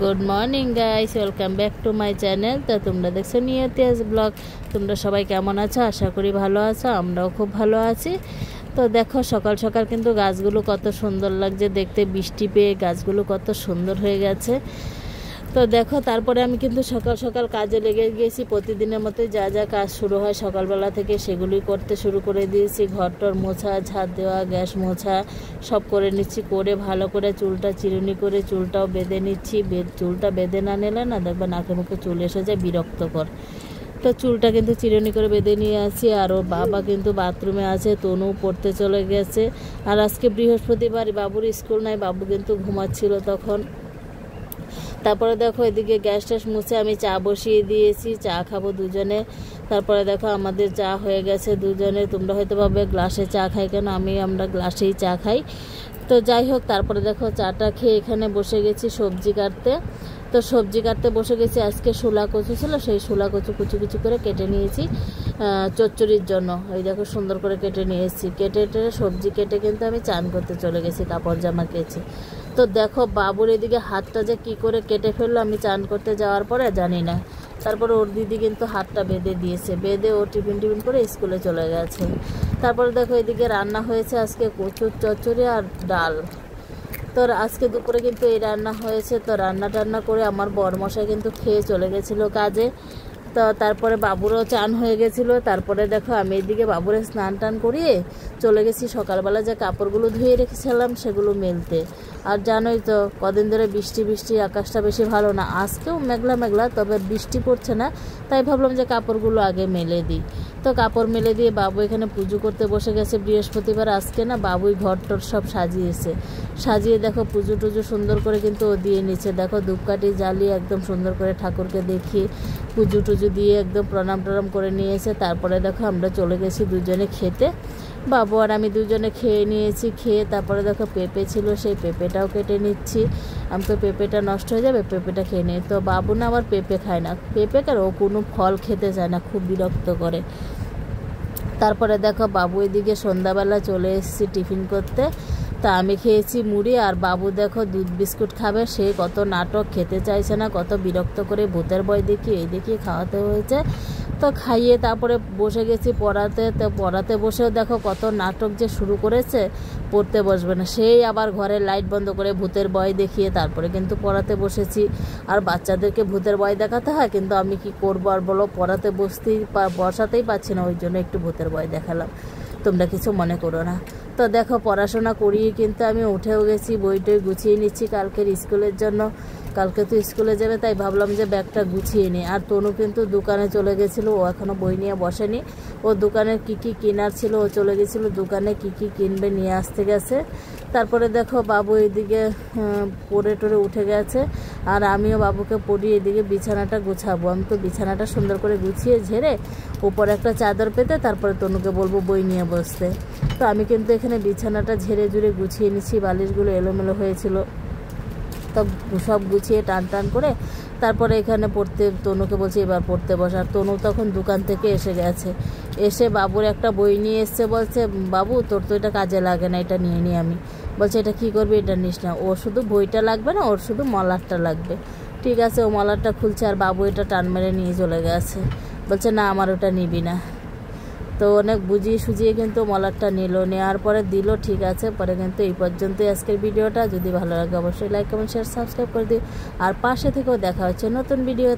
Good morning guys, welcome back to my channel. তো তোমরা দেখছো নিয়তিয়াস ব্লগ। তোমরা সবাই কেমন আছো? আশা করি ভালো আছো, আমরাও খুব ভালো আছি। তো দেখো সকাল সকাল কিন্তু গাছগুলো কত সুন্দর লাগছে দেখতে, বৃষ্টি পেয়ে গাছগুলো কত সুন্দর হয়ে গেছে। তো দেখো তারপরে আমি কিন্তু সকাল সকাল কাজে লেগে গিয়েছি। প্রতিদিনের মতো যা যা কাজ শুরু হয় সকালবেলা থেকে সেগুলোই করতে শুরু করে দিয়েছি। ঘরটর মোছা, ঝাড় দেওয়া, গ্যাস মোছা সব করে নিচ্ছি। করে ভালো করে চুলটা চিরুনি করে চুলটাও বেঁধে নিচ্ছি। চুলটা বেঁধে না নিলে না দেখবে নাকে মুখে চুল এসে যায়, বিরক্তকর। তো চুলটা কিন্তু চিরুনি করে বেঁধে নিয়ে আসি। আর ওর বাবা কিন্তু বাথরুমে আছে, তনু পড়তে চলে গেছে। আর আজকে বৃহস্পতিবার, বাবুর স্কুল নাই, বাবু কিন্তু ঘুমাচ্ছিল তখন। তারপরে দেখো এদিকে গ্যাস ট্যাস মুছে আমি চা বসিয়ে দিয়েছি, চা খাবো দুজনে। তারপরে দেখো আমাদের চা হয়ে গেছে দুজনে। তোমরা হয়তো ভাবে গ্লাসে চা খাই কেন, আমরা গ্লাসেই চা খাই। তো যাই হোক, তারপরে দেখো চাটা খেয়ে এখানে বসে গেছি সবজি কাটতে। তো সবজি কাটতে বসে গেছি। আজকে শোলা কচু ছিল, সেই শোলা কচু কুচি কুচি করে কেটে নিয়েছি চচ্চড়ির জন্য। এই দেখো সুন্দর করে কেটে নিয়েছি। কেটে সবজি কেটে কিন্তু আমি চান করতে চলে গেছি, কাপড় জামা কেচে। তো দেখো বাবুর এদিকে হাতটা যে কি করে কেটে ফেললো আমি চান করতে যাওয়ার পরে জানি না। তারপরে ওর দিদি কিন্তু হাতটা বেঁধে দিয়েছে, বেঁধে ও টিফিন করে স্কুলে চলে গেছে। তারপরে দেখো এদিকে রান্না হয়েছে আজকে কচুর চচ্চড়ি আর ডাল। তো আজকে দুপুরে কিন্তু এই রান্না হয়েছে। তো রান্না টান্না করে আমার বরমশাই কিন্তু খেয়ে চলে গেছিলো কাজে। তো তারপরে বাবুরও চান হয়ে গেছিলো। তারপরে দেখো আমি এদিকে বাবুরে স্নান টান করিয়ে চলে গেছি সকালবেলা যে কাপড়গুলো ধুয়ে রেখেছিলাম সেগুলো মেলতে। আর জানোই তো কদিন ধরে বৃষ্টি, আকাশটা বেশি ভালো না। আজকেও মেঘলা মেঘলা, তবে বৃষ্টি পড়ছে না। তাই ভাবলাম যে কাপড়গুলো আগে মেলে দিই। তো কাপড় মেলে দিয়ে বাবু এখানে পুজো করতে বসে গেছে। বৃহস্পতিবার আজকে না, বাবুই ঘর টর সব সাজিয়ে দেখো পুজো টুজো সুন্দর করে কিন্তু ও দিয়ে নিচ্ছে। দেখো ধূপকাঠি জ্বালিয়ে একদম সুন্দর করে ঠাকুরকে দেখিয়ে পুজো টুজো দিয়ে একদম প্রণাম টনাম করে নিয়েছে। তারপরে দেখো আমরা চলে গেছি দুজনে খেতে। বাবু আর আমি দুজনে খেয়ে নিয়েছি। খেয়ে তারপরে দেখো পেঁপে ছিল, সেই পেঁপেটাও কেটে নিচ্ছি। আমি তো পেঁপেটা নষ্ট হয়ে যাবে, পেঁপেটা খেয়ে নিই। তো বাবু না আবার পেঁপে খায় না, পেঁপে কেন, ও কোনো ফল খেতে চায় না, খুব বিরক্ত করে। তারপরে দেখো বাবু এদিকে সন্ধ্যাবেলা চলে এসেছি টিফিন করতে। তা আমি খেয়েছি মুড়ি, আর বাবু দেখো দুধ বিস্কুট খাবে। সে কত নাটক, খেতে চাইছে না, কত বিরক্ত করে ভূতের ভয় দেখিয়ে এই দেখিয়ে খাওয়াতে হয়েছে। তো খাইয়ে তারপরে বসে গেছি পড়াতে। তো পড়াতে বসেও দেখো কত নাটক যে শুরু করেছে, পড়তে বসবে না, সেই আবার ঘরের লাইট বন্ধ করে ভূতের ভয় দেখিয়ে তারপরে কিন্তু পড়াতে বসেছি। আর বাচ্চাদেরকে ভূতের ভয় দেখাতে হয়, কিন্তু আমি কি করবো আর বলো, পড়াতে বসাতেই পারছি না, ওই জন্য একটু ভূতের ভয় দেখালাম। তোমরা কিছু মনে করো না। তো দেখো পড়াশোনা করিয়ে কিন্তু আমি উঠেও গেছি, বইটই গুছিয়ে নিচ্ছি কালকের স্কুলের জন্য। কালকে তো স্কুলে যাবে, তাই ভাবলাম যে ব্যাগটা গুছিয়ে নিই। আর তনু কিন্তু দোকানে চলে গেছিলো, ও এখনও বই নিয়ে বসেনি। ও দোকানের কী কী কেনার ছিল, ও চলে গেছিলো দোকানে, কী কী কিনবে নিয়ে আসতে গেছে। তারপরে দেখো বাবু এদিকে পড়ে টরে উঠে গেছে। আর আমিও বাবুকে পড়িয়ে এদিকে বিছানাটা গুছাবো। আমি তো বিছানাটা সুন্দর করে গুছিয়ে ঝেড়ে উপরে একটা চাদর পেতে তারপরে তনুকে বলবো বই নিয়ে বসতে। তো আমি কিন্তু এখানে বিছানাটা ঝেড়ে ঝুড়ে গুছিয়ে নিচ্ছি, বালিশগুলো এলোমেলো হয়েছিল, তো সব গুছিয়ে টান করে তারপরে এখানে তনুকে বলছি এবার পড়তে বসার। তনু তখন দোকান থেকে এসে গেছে, এসে বাবুর একটা বই নিয়ে এসছে। বলছে বাবু তোর তো এটা কাজে লাগে না, এটা নিয়ে নিই। আমি বলছি এটা কী করবি, এটা নিস না। ওর শুধু বইটা লাগবে না, ওর শুধু মলারটা লাগবে। ঠিক আছে, ও মলারটা খুলছে, আর বাবু এটা টান মেরে নিয়ে চলে গেছে। বলছে না আমার ওটা নিবি না। তো অনেক বুঝিয়ে সুজিয়ে কিন্তু মলারটা নেওয়ার পরে দিল। ঠিক আছে, পরে কিন্তু এই পর্যন্তই আজকের ভিডিওটা। যদি ভালো লাগে অবশ্যই লাইক কমেন্ট শেয়ার সাবস্ক্রাইব করে দিও। আর পাশে থেকেও দেখা হচ্ছে নতুন ভিডিও।